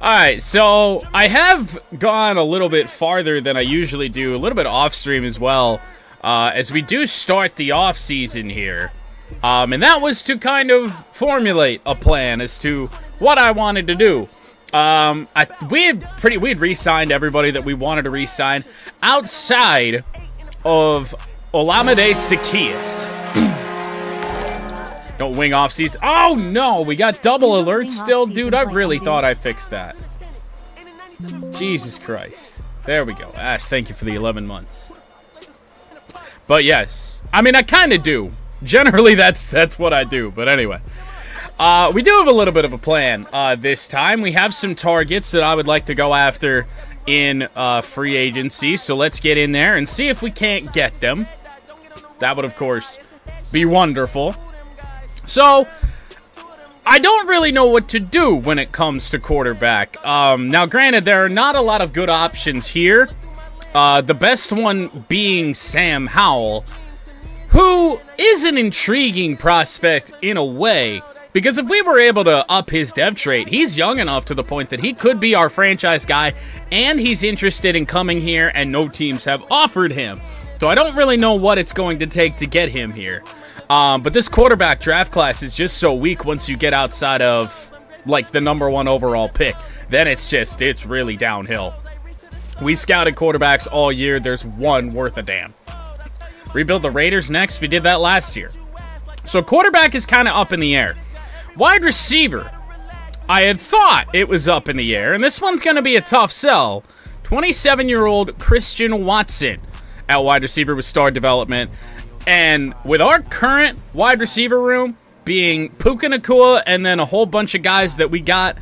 Alright, so I have gone a little bit farther than I usually do, a little bit off stream as well, as we do start the off season here. And that was to kind of formulate a plan as to what I wanted to do. We had re-signed everybody that we wanted to re-sign outside of Olamide Zacchaeus. Don't wing off season. Oh no, we got double alerts still, dude. I really thought I fixed that. Jesus Christ. There we go. Ash, thank you for the 11 months. But yes, I mean, I kind of do. Generally, that's what I do. But anyway, we do have a little bit of a plan this time. We have some targets that I would like to go after in free agency. So let's get in there and see if we can't get them. That would, of course, be wonderful. So, I don't really know what to do when it comes to quarterback. Now, granted, there are not a lot of good options here. The best one being Sam Howell, who is an intriguing prospect in a way. Because if we were able to up his dev trait, he's young enough to the point that he could be our franchise guy, and he's interested in coming here, and no teams have offered him. So I don't really know what it's going to take to get him here. But this quarterback draft class is just so weak once you get outside of, like, the #1 overall pick. Then it's really downhill. We scouted quarterbacks all year. There's one worth a damn. Rebuild the Raiders next. We did that last year. So quarterback is kind of up in the air. Wide receiver. I had thought it was up in the air, and this one's going to be a tough sell. 27-year-old Christian Watson at wide receiver with star development. And with our current wide receiver room being Puka Nacua and then a whole bunch of guys that we got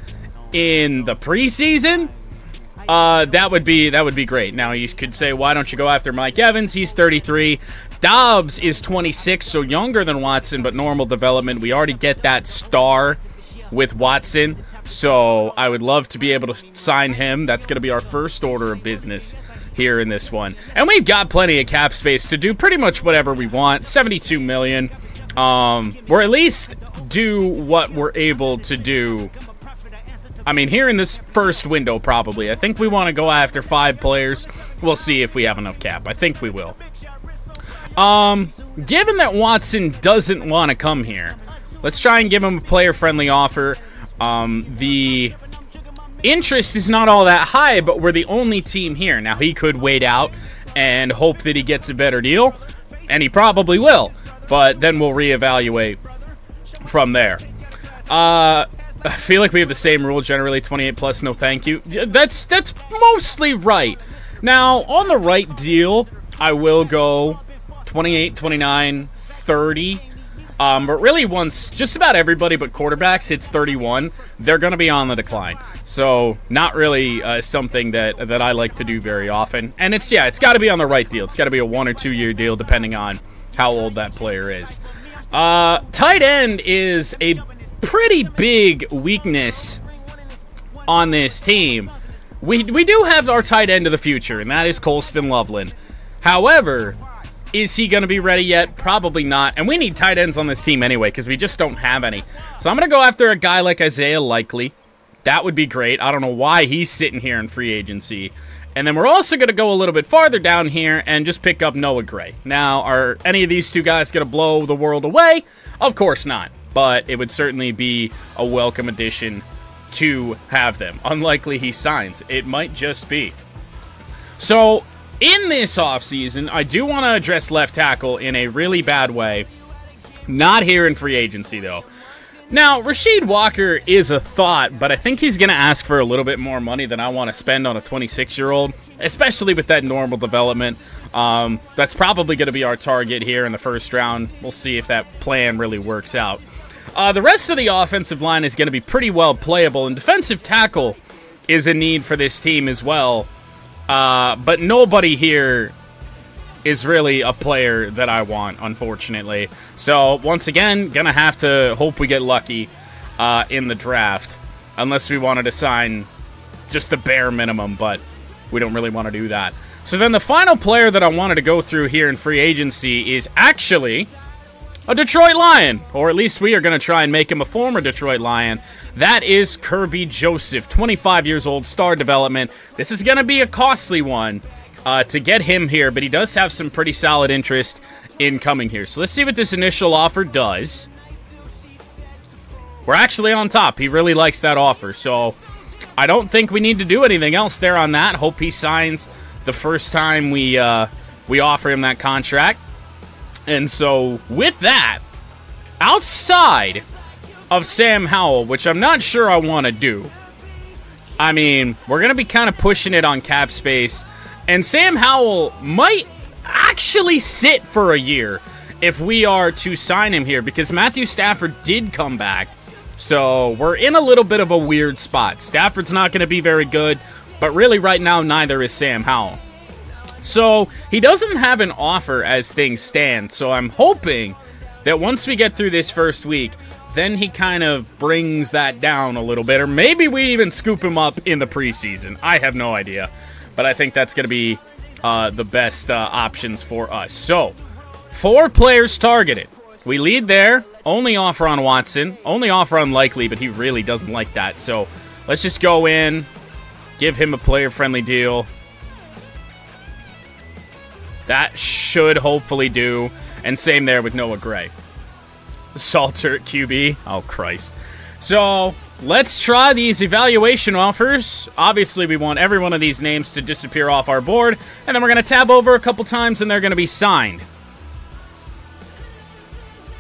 in the preseason, that would be great. Now, you could say, why don't you go after Mike Evans? He's 33. Dobbs is 26, so younger than Watson, but normal development. We already get that star with Watson, so I would love to be able to sign him. That's going to be our first order of business here in this one. And we've got plenty of cap space to do pretty much whatever we want. 72 million. Or at least do what we're able to do. I mean, here in this first window, probably. I think we want to go after 5 players. We'll see if we have enough cap. I think we will. Given that Watson doesn't want to come here, let's try and give him a player-friendly offer. The interest is not all that high, but we're the only team here. Now, he could wait out and hope that he gets a better deal, and he probably will, but then we'll reevaluate from there. I feel like we have the same rule generally, 28 plus, no thank you. That's mostly right. Now, on the right deal, I will go 28, 29, 30. But really, once just about everybody but quarterbacks hits 31, they're going to be on the decline. So, not really something that I like to do very often. And it's got to be on the right deal. It's got to be a 1 or 2 year deal, depending on how old that player is. Tight end is a pretty big weakness on this team. We do have our tight end of the future, and that is Colston Loveland. However, is he going to be ready yet? Probably not. And we need tight ends on this team anyway, because we just don't have any. So I'm going to go after a guy like Isaiah Likely. That would be great. I don't know why he's sitting here in free agency. And then we're also going to go a little bit farther down here and just pick up Noah Gray. Now, are any of these two guys going to blow the world away? Of course not. But it would certainly be a welcome addition to have them. Unlikely he signs. It might just be. So, in this offseason, I do want to address left tackle in a really bad way. Not here in free agency, though. Now, Rasheed Walker is a thought, but I think he's going to ask for a little bit more money than I want to spend on a 26-year-old, especially with that normal development. That's probably going to be our target here in the first round. We'll see if that plan really works out. The rest of the offensive line is going to be pretty well playable, and defensive tackle is a need for this team as well. But nobody here is really a player that I want, unfortunately. So, once again, gonna have to hope we get lucky in the draft. Unless we wanted to sign just the bare minimum, but we don't really want to do that. So then the final player that I wanted to go through here in free agency is actually a Detroit Lion, or at least we are going to try and make him a former Detroit Lion. That is Kirby Joseph, 25 years old, star development. This is going to be a costly one to get him here, but he does have some pretty solid interest in coming here. So let's see what this initial offer does. We're actually on top. He really likes that offer, so I don't think we need to do anything else there on that. Hope he signs the first time we offer him that contract. And so with that, outside of Sam Howell, which I'm not sure I want to do, I mean, we're going to be kind of pushing it on cap space, and Sam Howell might actually sit for a year if we are to sign him here, because Matthew Stafford did come back. So we're in a little bit of a weird spot. Stafford's not going to be very good, but really right now neither is Sam Howell. So he doesn't have an offer as things stand, so I'm hoping that once we get through this first week, then he kind of brings that down a little bit, or maybe we even scoop him up in the preseason. I have no idea, but I think that's going to be the best options for us. So 4 players targeted. We lead there. Only offer on Watson. Only offer on Likely, but he really doesn't like that. So let's just go in, give him a player-friendly deal. That should hopefully do. And same there with Noah Gray. Salter at QB. Oh, Christ. So let's try these evaluation offers. Obviously, we want every one of these names to disappear off our board. And then we're going to tab over a couple times, and they're going to be signed.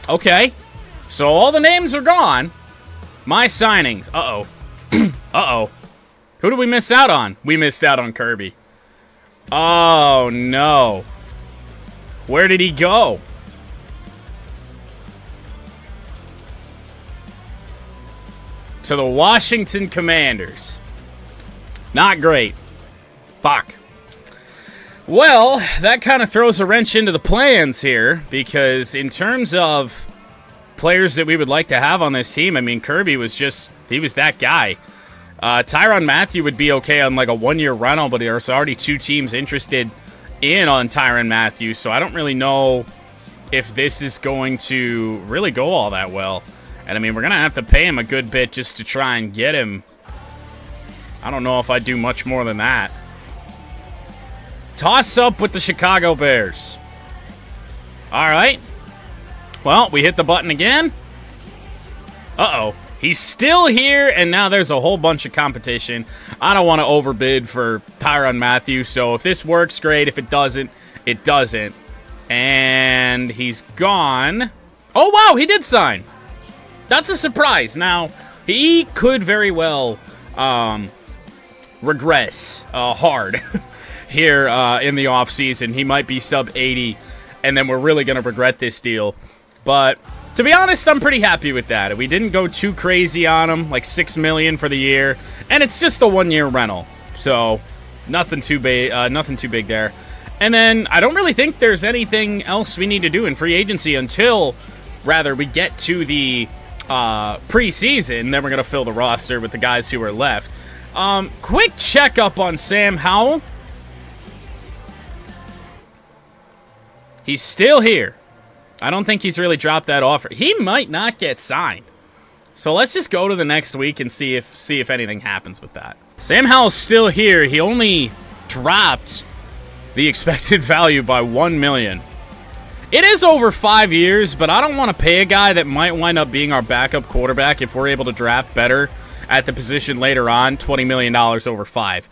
Okay. So all the names are gone. My signings. Uh-oh. Uh-oh. Who did we miss out on? We missed out on Kirby. Oh, no. Where did he go? To the Washington Commanders. Not great. Fuck. Well, that kind of throws a wrench into the plans here, because in terms of players that we would like to have on this team, I mean, Kirby was just, he was that guy. Tyrann Mathieu would be okay on like a 1-year rental, but there's already 2 teams interested in on Tyrann Mathieu, so I don't really know if this is going to really go all that well. And I mean, we're going to have to pay him a good bit just to try and get him. I don't know if I do much more than that. Toss up with the Chicago Bears. All right. Well, we hit the button again. Uh-oh. He's still here, and now there's a whole bunch of competition. I don't want to overbid for Tyrann Mathieu, so if this works, great. If it doesn't, it doesn't. And he's gone. Oh, wow, he did sign. That's a surprise. Now, he could very well regress hard here in the offseason. He might be sub 80, and then we're really going to regret this deal. But to be honest, I'm pretty happy with that. We didn't go too crazy on him, like $6 million for the year, and it's just a 1-year rental, so nothing too big there. And then I don't really think there's anything else we need to do in free agency until, rather, we get to the preseason. Then we're gonna fill the roster with the guys who are left. Quick checkup on Sam Howell. He's still here. I don't think he's really dropped that offer. He might not get signed. So let's just go to the next week and see if anything happens with that. Sam Howell's still here. He only dropped the expected value by $1 million. It is over 5 years, but I don't want to pay a guy that might wind up being our backup quarterback if we're able to draft better at the position later on. $20 million over 5.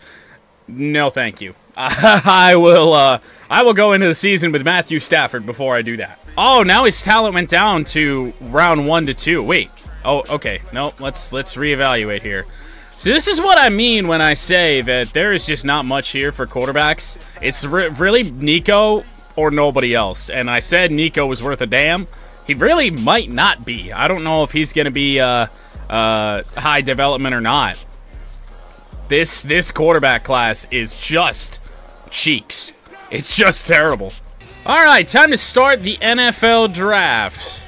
No, thank you. I will go into the season with Matthew Stafford before I do that. Oh, now his talent went down to round 1 to 2. Wait. Oh, okay. No, let's reevaluate here. So this is what I mean when I say that there is just not much here for quarterbacks. It's really Nico or nobody else. And I said Nico was worth a damn. He really might not be. I don't know if he's going to be high development or not. This quarterback class is just cheeks. It's just terrible. All right, time to start the NFL draft.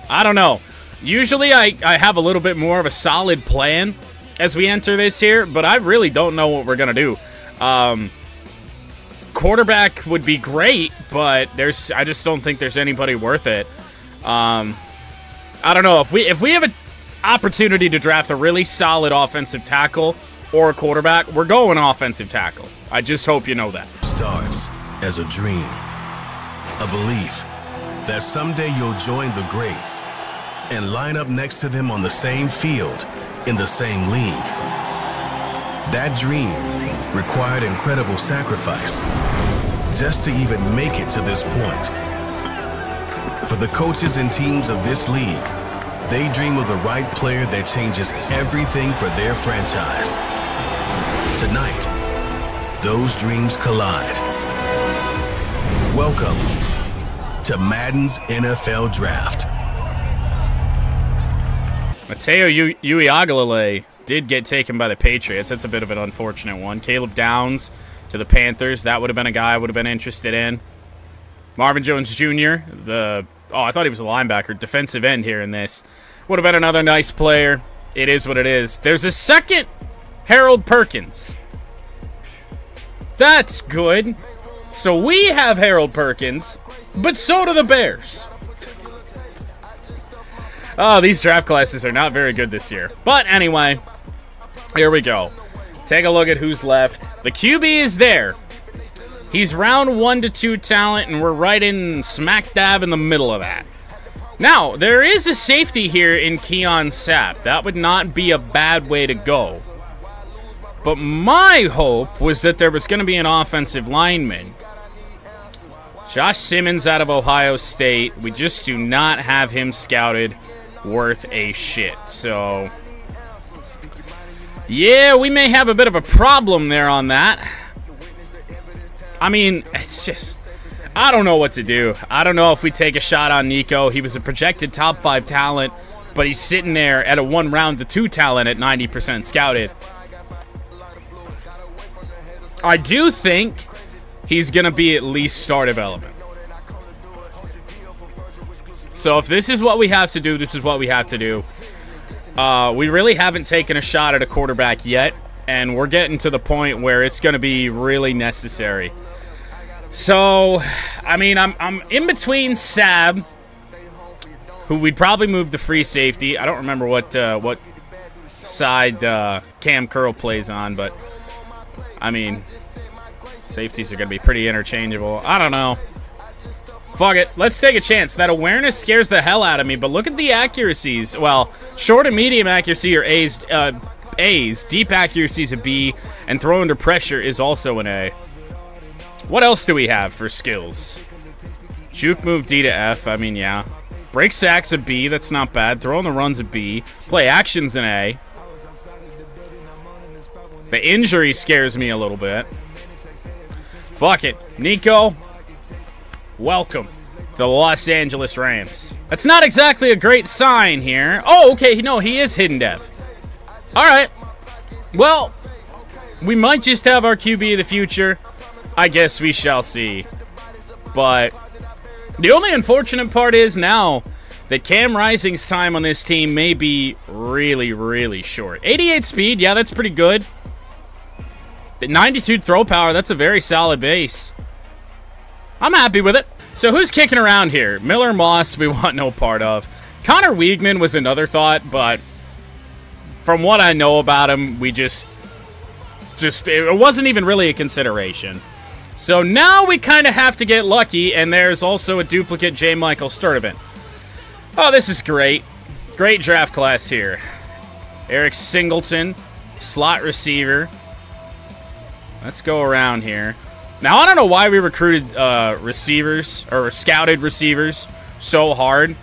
I don't know. Usually I have a little bit more of a solid plan as we enter this here, but I really don't know what we're going to do. Quarterback would be great, but I just don't think there's anybody worth it. I don't know. If we have an opportunity to draft a really solid offensive tackle or a quarterback, we're going offensive tackle. I just hope you know that. Starts as a dream, a belief that someday you'll join the greats and line up next to them on the same field, in the same league. That dream required incredible sacrifice just to even make it to this point. For the coaches and teams of this league, they dream of the right player that changes everything for their franchise. Tonight, those dreams collide. Welcome to Madden's NFL Draft. Mateo Uiagalelei did get taken by the Patriots. That's a bit of an unfortunate one. Caleb Downs to the Panthers. That would have been a guy I would have been interested in. Marvin Jones Jr., I thought he was a linebacker, defensive end here in this. Would have been another nice player. It is what it is. There's a second Harold Perkins. That's good. So we have Harold Perkins, but so do the Bears. Oh, these draft classes are not very good this year. But anyway, here we go. Take a look at who's left. The QB is there. He's round 1 to 2 talent, and we're right in smack dab in the middle of that. Now, there is a safety here in Keon Sapp. That would not be a bad way to go. But my hope was that there was going to be an offensive lineman. Josh Simmons out of Ohio State. We just do not have him scouted worth a shit. So, yeah, we may have a bit of a problem there on that. I mean, it's just, I don't know what to do. I don't know if we take a shot on Nico. He was a projected top 5 talent, but he's sitting there at a 1 round to 2 talent at 90% scouted. I do think he's going to be at least star development. So if this is what we have to do, this is what we have to do. We really haven't taken a shot at a quarterback yet, and we're getting to the point where it's going to be really necessary. So, I mean, I'm in between Sab, who we'd probably move to free safety. I don't remember what side Cam Curl plays on, but I mean, safeties are going to be pretty interchangeable. I don't know. Fuck it. Let's take a chance. That awareness scares the hell out of me, but look at the accuracies. Well, short and medium accuracy are A's. A's. Deep accuracy is a B, and throw under pressure is also an A. What else do we have for skills? Juke move D to F. I mean, yeah. Break sacks a B. That's not bad. Throw on the run's a B. Play action's an A. The injury scares me a little bit. Fuck it. Nico, welcome to the Los Angeles Rams. That's not exactly a great sign here. Oh, okay. No, he is hidden dev. All right. Well, we might just have our QB of the future. I guess we shall see. But the only unfortunate part is now that Cam Rising's time on this team may be really, really short. 88 speed, yeah, that's pretty good. The 92 throw power, that's a very solid base. I'm happy with it. So who's kicking around here? Miller Moss, we want no part of. Connor Wiegman was another thought, but from what I know about him, we just it wasn't even really a consideration. So now we kind of have to get lucky, and there's also a duplicate J. Michael Sturdivant. Oh, this is great. Great draft class here. Eric Singleton, slot receiver. Let's go around here. Now, I don't know why we recruited receivers, or scouted receivers, so hard.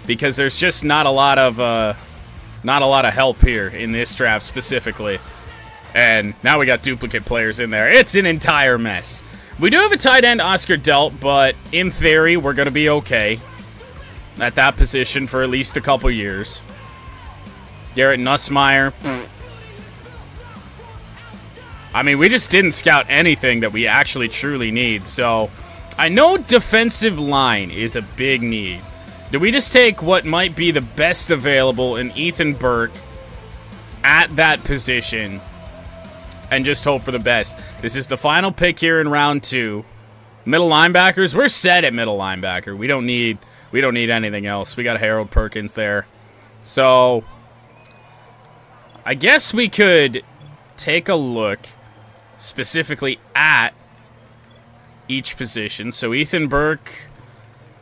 Because there's just not a lot of help here in this draft specifically. And now we got duplicate players in there. It's an entire mess. We do have a tight end, Oscar Delt, but in theory, we're going to be okay at that position for at least a couple years. Garrett Nussmeier. I mean, we just didn't scout anything that we actually truly need. So, I know defensive line is a big need. Do we just take what might be the best available in Ethan Burke at that position and just hope for the best? This is the final pick here in round 2. Middle linebackers, we're set at middle linebacker. We don't need We don't need anything else. We got Harold Perkins there. So, I guess we could take a look specifically at each position. So, Ethan Burke,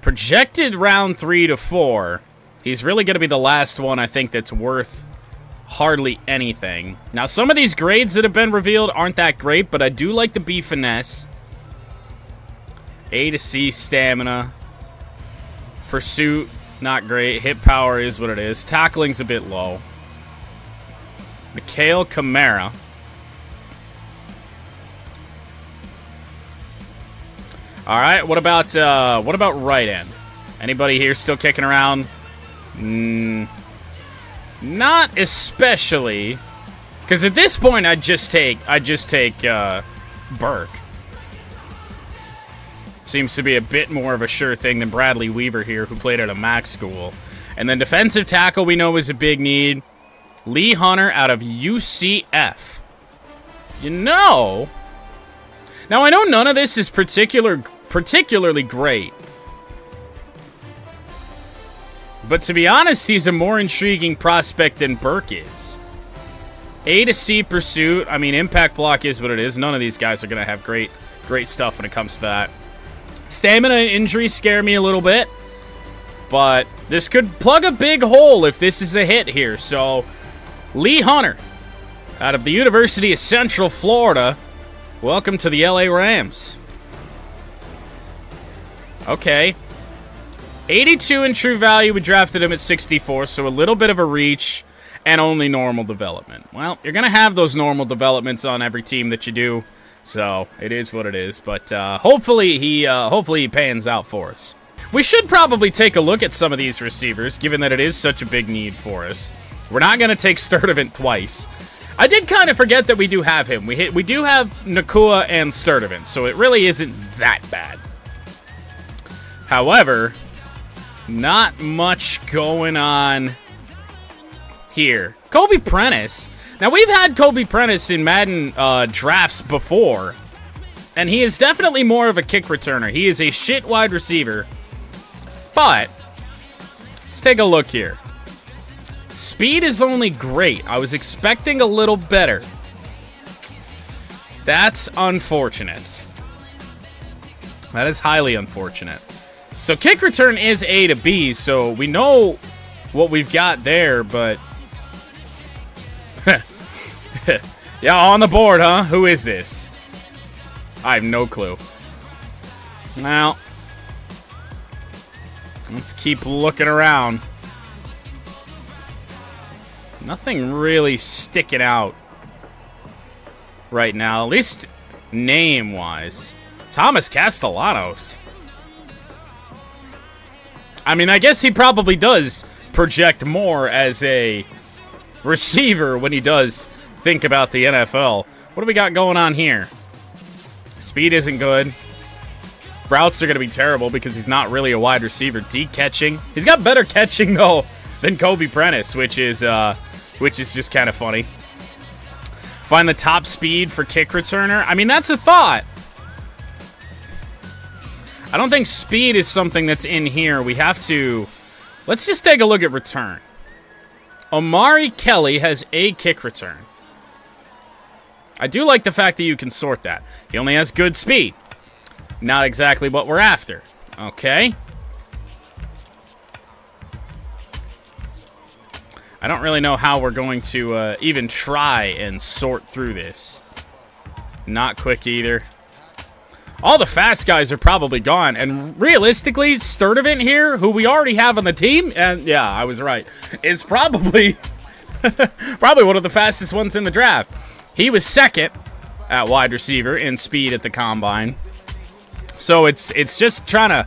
projected round 3 to 4. He's really going to be the last one, I think, that's worth hardly anything. Now, some of these grades that have been revealed aren't that great, but I do like the B finesse. A to C stamina. Pursuit, not great. Hit power is what it is. Tackling's a bit low. Mikhail Kamara. All right, what about right end? Anybody here still kicking around? Not especially, because at this point I'd just take Burke. Seems to be a bit more of a sure thing than Bradley Weaver here, who played at a MAC school. And then defensive tackle we know is a big need. Lee Hunter out of UCF. You know, now I know none of this is particularly great. But to be honest, he's a more intriguing prospect than Burke is. A to C pursuit. I mean, impact block is what it is. None of these guys are going to have great stuff when it comes to that. Stamina and injury scare me a little bit. But this could plug a big hole if this is a hit here. So, Lee Hunter out of the University of Central Florida. Welcome to the LA Rams. Okay. 82 in true value. We drafted him at 64, so a little bit of a reach and only normal development. Well, you're going to have those normal developments on every team that you do, so it is what it is. But hopefully he pans out for us. We should probably take a look at some of these receivers, given that it is such a big need for us. We're not going to take Sturdivant twice. I did kind of forget that we do have him. We do have Nakua and Sturdivant, so it really isn't that bad. However, not much going on here. Kobe Prentice. Now, we've had Kobe Prentice in Madden drafts before, and he is definitely more of a kick returner. He is a shit wide receiver. But, let's take a look here. Speed is only great. I was expecting a little better. That's unfortunate. That is highly unfortunate. So kick return is A to B, so we know what we've got there, but... yeah, on the board, huh? Who is this? I have no clue. Now, let's keep looking around. Nothing really sticking out right now, at least name-wise. Thomas Castellanos. I mean, I guess he probably does project more as a receiver when he does think about the NFL. What do we got going on here? Speed isn't good. Routes are going to be terrible because he's not really a wide receiver. D-catching. He's got better catching, though, than Kobe Prentice, which is just kind of funny. Find the top speed for kick returner. I mean, that's a thought. I don't think speed is something that's in here. We have to... Let's just take a look at return. Omari Kelly has a kick return. I do like the fact that you can sort that. He only has good speed. Not exactly what we're after. Okay. I don't really know how we're going to even try and sort through this. Not quick either. All the fast guys are probably gone. And realistically, Sturdivant here, who we already have on the team, and yeah, I was right, is probably probably one of the fastest ones in the draft. He was second at wide receiver in speed at the combine. So it's just trying to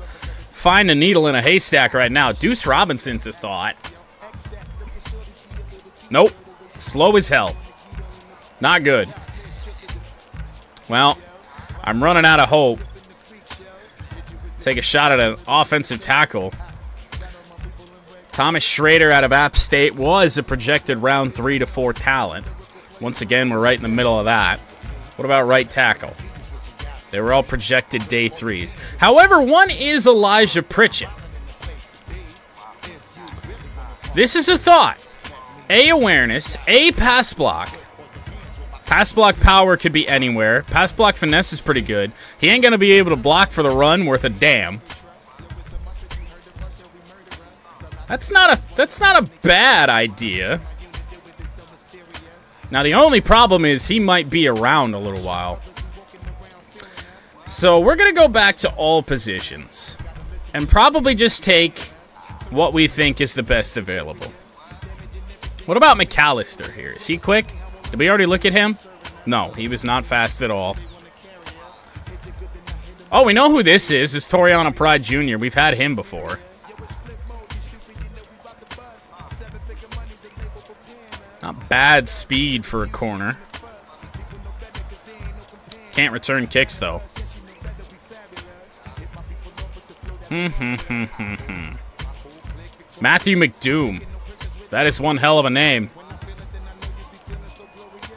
find a needle in a haystack right now. Deuce Robinson's a thought. Nope. Slow as hell. Not good. Well, I'm running out of hope. Take a shot at an offensive tackle. Thomas Schrader out of App State was a projected round 3 to 4 talent. Once again, we're right in the middle of that. What about right tackle? They were all projected day 3s. However, one is Elijah Pritchett. This is a thought. A, awareness. A, pass block. Pass block power could be anywhere. Pass block finesse is pretty good. He ain't going to be able to block for the run worth a damn. That's not a bad idea. Now, the only problem is he might be around a little while. So, we're going to go back to all positions. And probably just take what we think is the best available. What about McAllister here? Is he quick? Did we already look at him? No, he was not fast at all. Oh, we know who this is. It's Toriano Pride Jr. We've had him before. Not bad speed for a corner. Can't return kicks, though. Matthew McDoom. That is one hell of a name.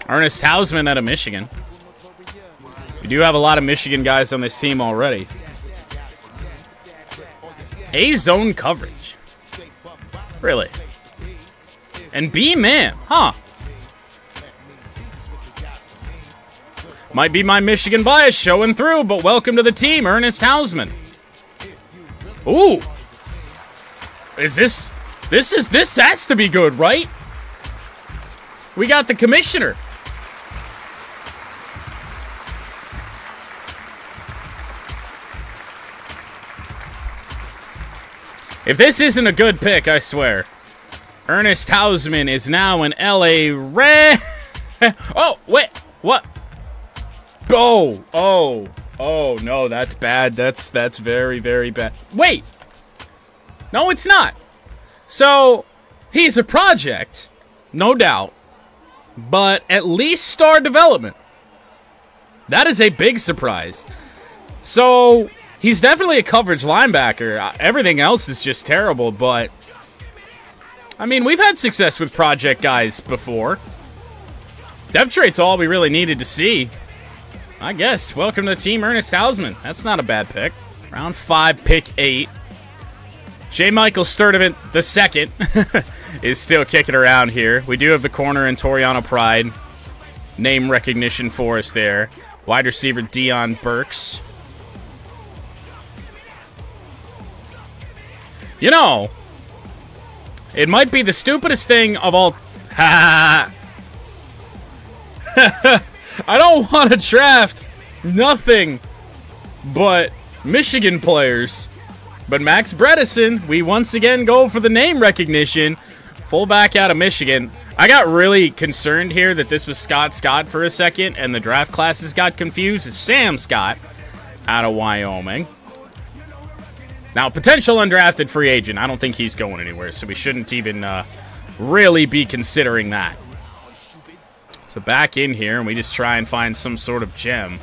Ernest Hausman out of Michigan. We do have a lot of Michigan guys on this team already. A-zone coverage. Really? And B-man, huh? Might be my Michigan bias showing through, but welcome to the team, Ernest Hausman. Ooh. Is this has to be good, right? We got the commissioner. If this isn't a good pick, I swear. Ernest Hausman is now an LA Ram. Oh, wait. What? Oh, no, that's bad. That's very, very bad. Wait. No, it's not. So, he's a project, no doubt, but at least star development. That is a big surprise. So, he's definitely a coverage linebacker. Everything else is just terrible, but I mean, we've had success with project guys before. Dev trait's all we really needed to see. I guess. Welcome to the team, Ernest Hausman. That's not a bad pick. Round 5, pick 8. J. Michael Sturdivant II is still kicking around here. We do have the corner in Toriano Pride. Name recognition for us there. Wide receiver Dion Burks. You know, it might be the stupidest thing of all. I don't want to draft nothing but Michigan players. But Max Bredesen, we once again go for the name recognition. Fullback out of Michigan. I got really concerned here that this was Scott for a second, and the draft classes got confused. It's Sam Scott out of Wyoming. Now, potential undrafted free agent. I don't think he's going anywhere, so we shouldn't even really be considering that. So back in here, and we just try and find some sort of gem.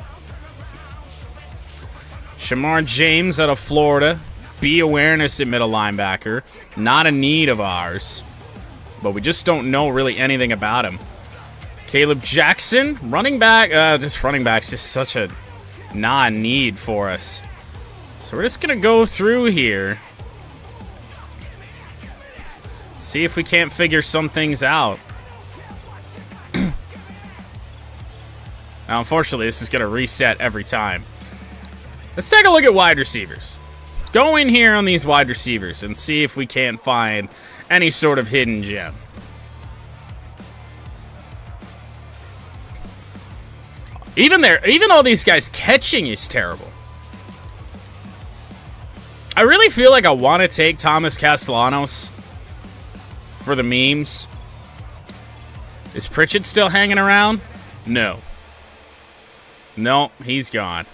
Shamar James out of Florida. B awareness at middle linebacker. Not a need of ours. But we just don't know really anything about him. Caleb Jackson, running back. This running back's just such a non-need for us. So we're just going to go through here. See if we can't figure some things out. Now, unfortunately, this is going to reset every time. Let's take a look at wide receivers. Let's go in here on these wide receivers and see if we can't find any sort of hidden gem. Even all these guys catching is terrible. I really feel like I want to take Thomas Castellanos for the memes. Is Pritchett still hanging around? No. Nope, he's gone.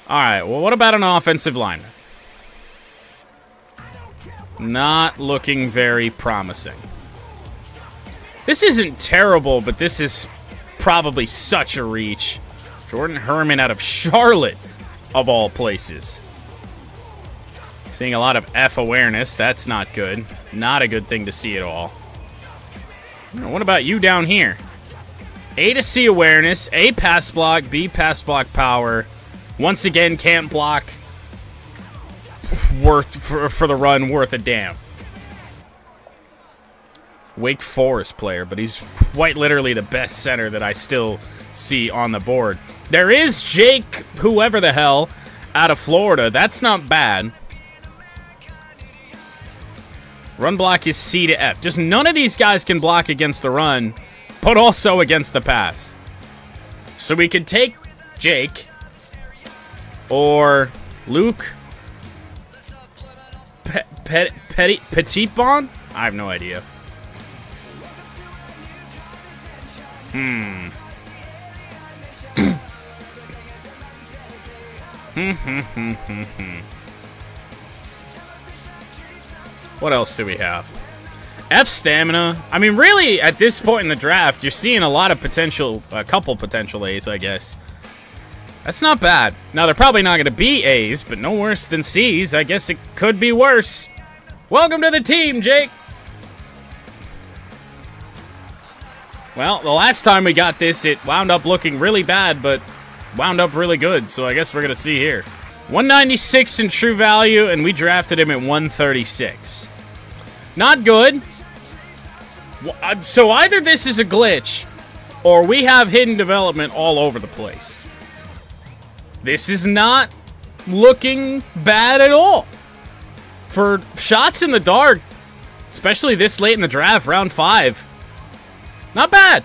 Alright, well, what about an offensive lineman? Not looking very promising. This isn't terrible, but this is probably such a reach. Jordan Herman out of Charlotte, of all places. Seeing a lot of F awareness. That's not good. Not a good thing to see at all. What about you down here? A to C awareness, A pass block, B pass block power. Once again, can't block for the run worth a damn. Wake Forest player, but he's quite literally the best center that I still see on the board. There is Jake, whoever the hell, out of Florida. That's not bad. Run block is C to F. Just none of these guys can block against the run, but also against the pass. So we could take Jake or Luke Petit Bon? I have no idea. What else do we have? F stamina. I mean, really, at this point in the draft, you're seeing a lot of potential, a couple potential A's, I guess. That's not bad. Now, they're probably not going to be A's, but no worse than C's. I guess it could be worse. Welcome to the team, Jake. Well, the last time we got this, it wound up looking really bad, but wound up really good, so I guess we're going to see here. 196 in true value, and we drafted him at 136. Not good. So either this is a glitch, or we have hidden development all over the place. This is not looking bad at all. For shots in the dark, especially this late in the draft, round 5. Not bad.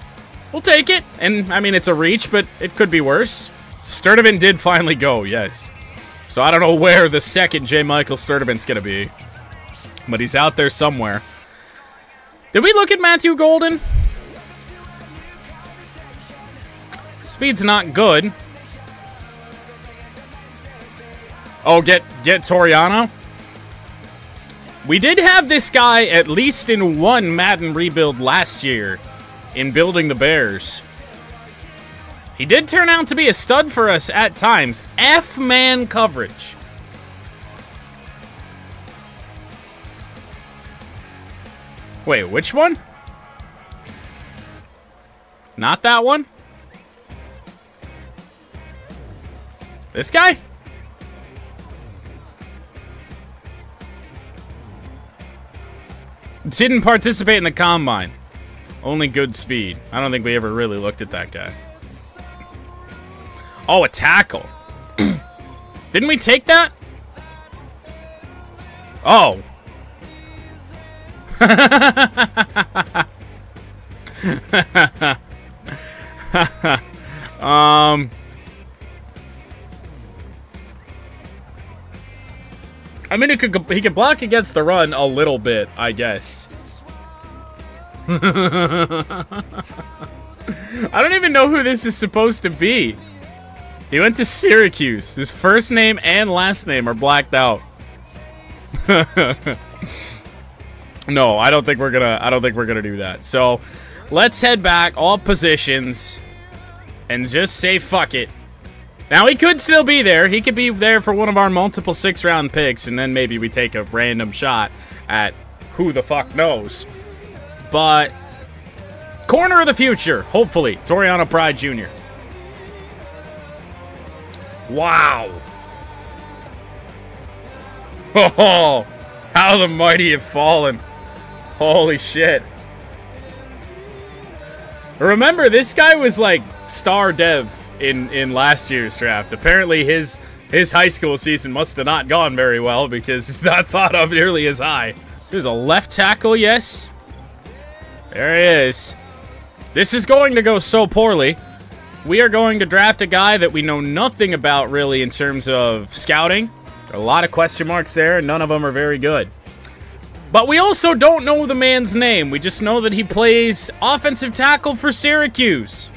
We'll take it. And, I mean, it's a reach, but it could be worse. Sturdivant did finally go, yes. So I don't know where the second J. Michael Sturdivant's going to be. But he's out there somewhere. Did we look at Matthew Golden? Speed's not good. Oh, get Toriano? We did have this guy at least in one Madden rebuild last year in building the Bears. He did turn out to be a stud for us at times. F-man coverage. Wait, which one? Not that one? This guy? Didn't participate in the combine. Only good speed. I don't think we ever really looked at that guy. Oh, a tackle. Didn't we take that? Oh. I mean, he could block against the run a little bit, I guess. I don't even know who this is supposed to be. He went to Syracuse. His first name and last name are blacked out. No, I don't think we're gonna do that. So, let's head back, all positions, and just say fuck it. Now, he could still be there. He could be there for one of our multiple 6-round picks, and then maybe we take a random shot at who the fuck knows. But, corner of the future, hopefully, Toriano Pride Jr. Wow. Oh, how the mighty have fallen. Holy shit. Remember, this guy was like star dev in last year's draft. Apparently his high school season must have not gone very well because it's not thought of nearly as high. There's a left tackle, yes. There he is. This is going to go so poorly. We are going to draft a guy that we know nothing about really in terms of scouting. A lot of question marks there, and none of them are very good. But we also don't know the man's name. We just know that he plays offensive tackle for Syracuse.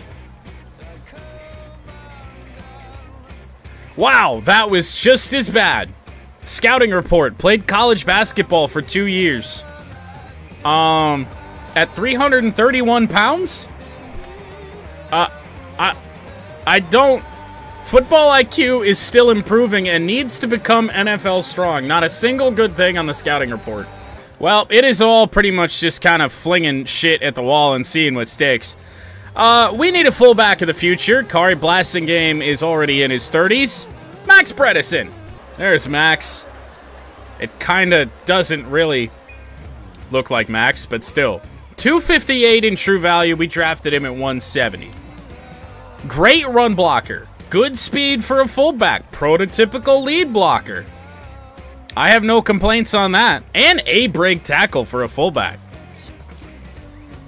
Wow, that was just as bad. Scouting report. Played college basketball for 2 years. At 331 pounds? I don't... Football IQ is still improving and needs to become NFL strong. Not a single good thing on the scouting report. Well, it is all pretty much just kind of flinging shit at the wall and seeing what sticks. We need a fullback of the future. Kari Blasingame is already in his 30s. Max Bredesen. There's Max. It kind of doesn't really look like Max, but still. 258 in true value. We drafted him at 170. Great run blocker. Good speed for a fullback. Prototypical lead blocker. I have no complaints on that. And a break tackle for a fullback.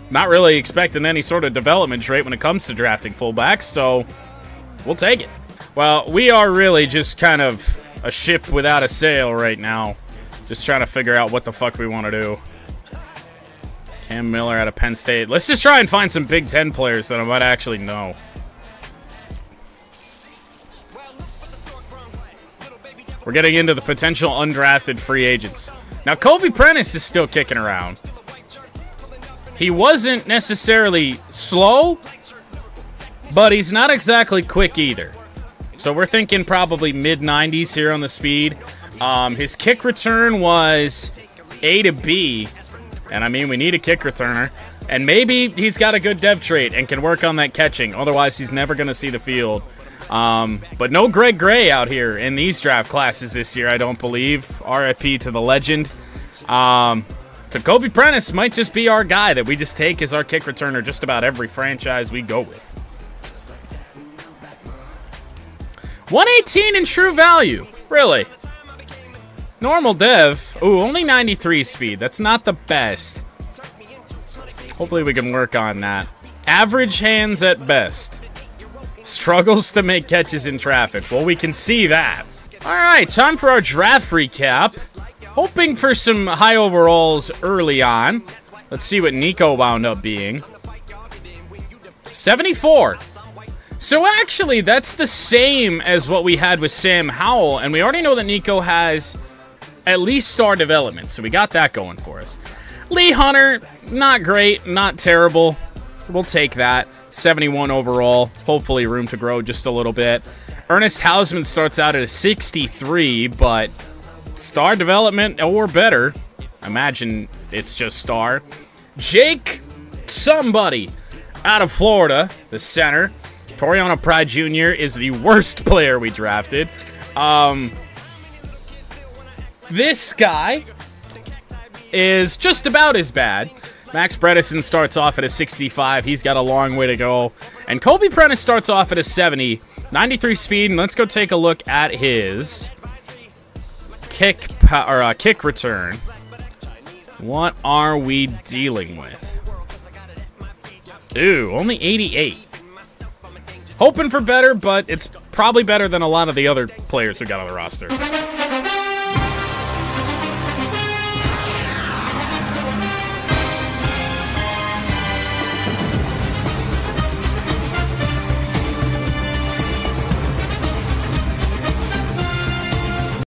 Not really expecting any sort of development trait when it comes to drafting fullbacks, so we'll take it. Well, we are really just kind of a ship without a sail right now. Just trying to figure out what the fuck we want to do. Cam Miller out of Penn State. Let's just try and find some Big Ten players that I might actually know. We're getting into the potential undrafted free agents. Now, Kobe Prentice is still kicking around. He wasn't necessarily slow, but he's not exactly quick either. So we're thinking probably mid-90s here on the speed. His kick return was A to B. And I mean, we need a kick returner. And maybe he's got a good dev trait and can work on that catching. Otherwise, he's never going to see the field. But no Greg Gray out here in these draft classes this year, I don't believe. RIP to the legend. So Kobe Prentice might just be our guy that we just take as our kick returner just about every franchise we go with. 118 in true value. Really? Normal dev. Ooh, only 93 speed. That's not the best. Hopefully we can work on that. Average hands at best. Struggles to make catches in traffic. Well, we can see that. All right, time for our draft recap. Hoping for some high overalls early on. Let's see what Nico wound up being. 74. So actually, that's the same as what we had with Sam Howell. And we already know that Nico has at least star development. So we got that going for us. Lee Hunter, not great, not terrible. We'll take that. 71 overall. Hopefully room to grow just a little bit. Ernest Hausman starts out at a 63, but star development or better. Imagine it's just star. Jake somebody out of Florida, the center. Toriano Pride Jr. is the worst player we drafted. This guy is just about as bad. Max Bredesen starts off at a 65. He's got a long way to go. And Kobe Prentice starts off at a 70. 93 speed. And let's go take a look at his kick return. What are we dealing with? Ooh, only 88. Hoping for better, but it's probably better than a lot of the other players we got on the roster.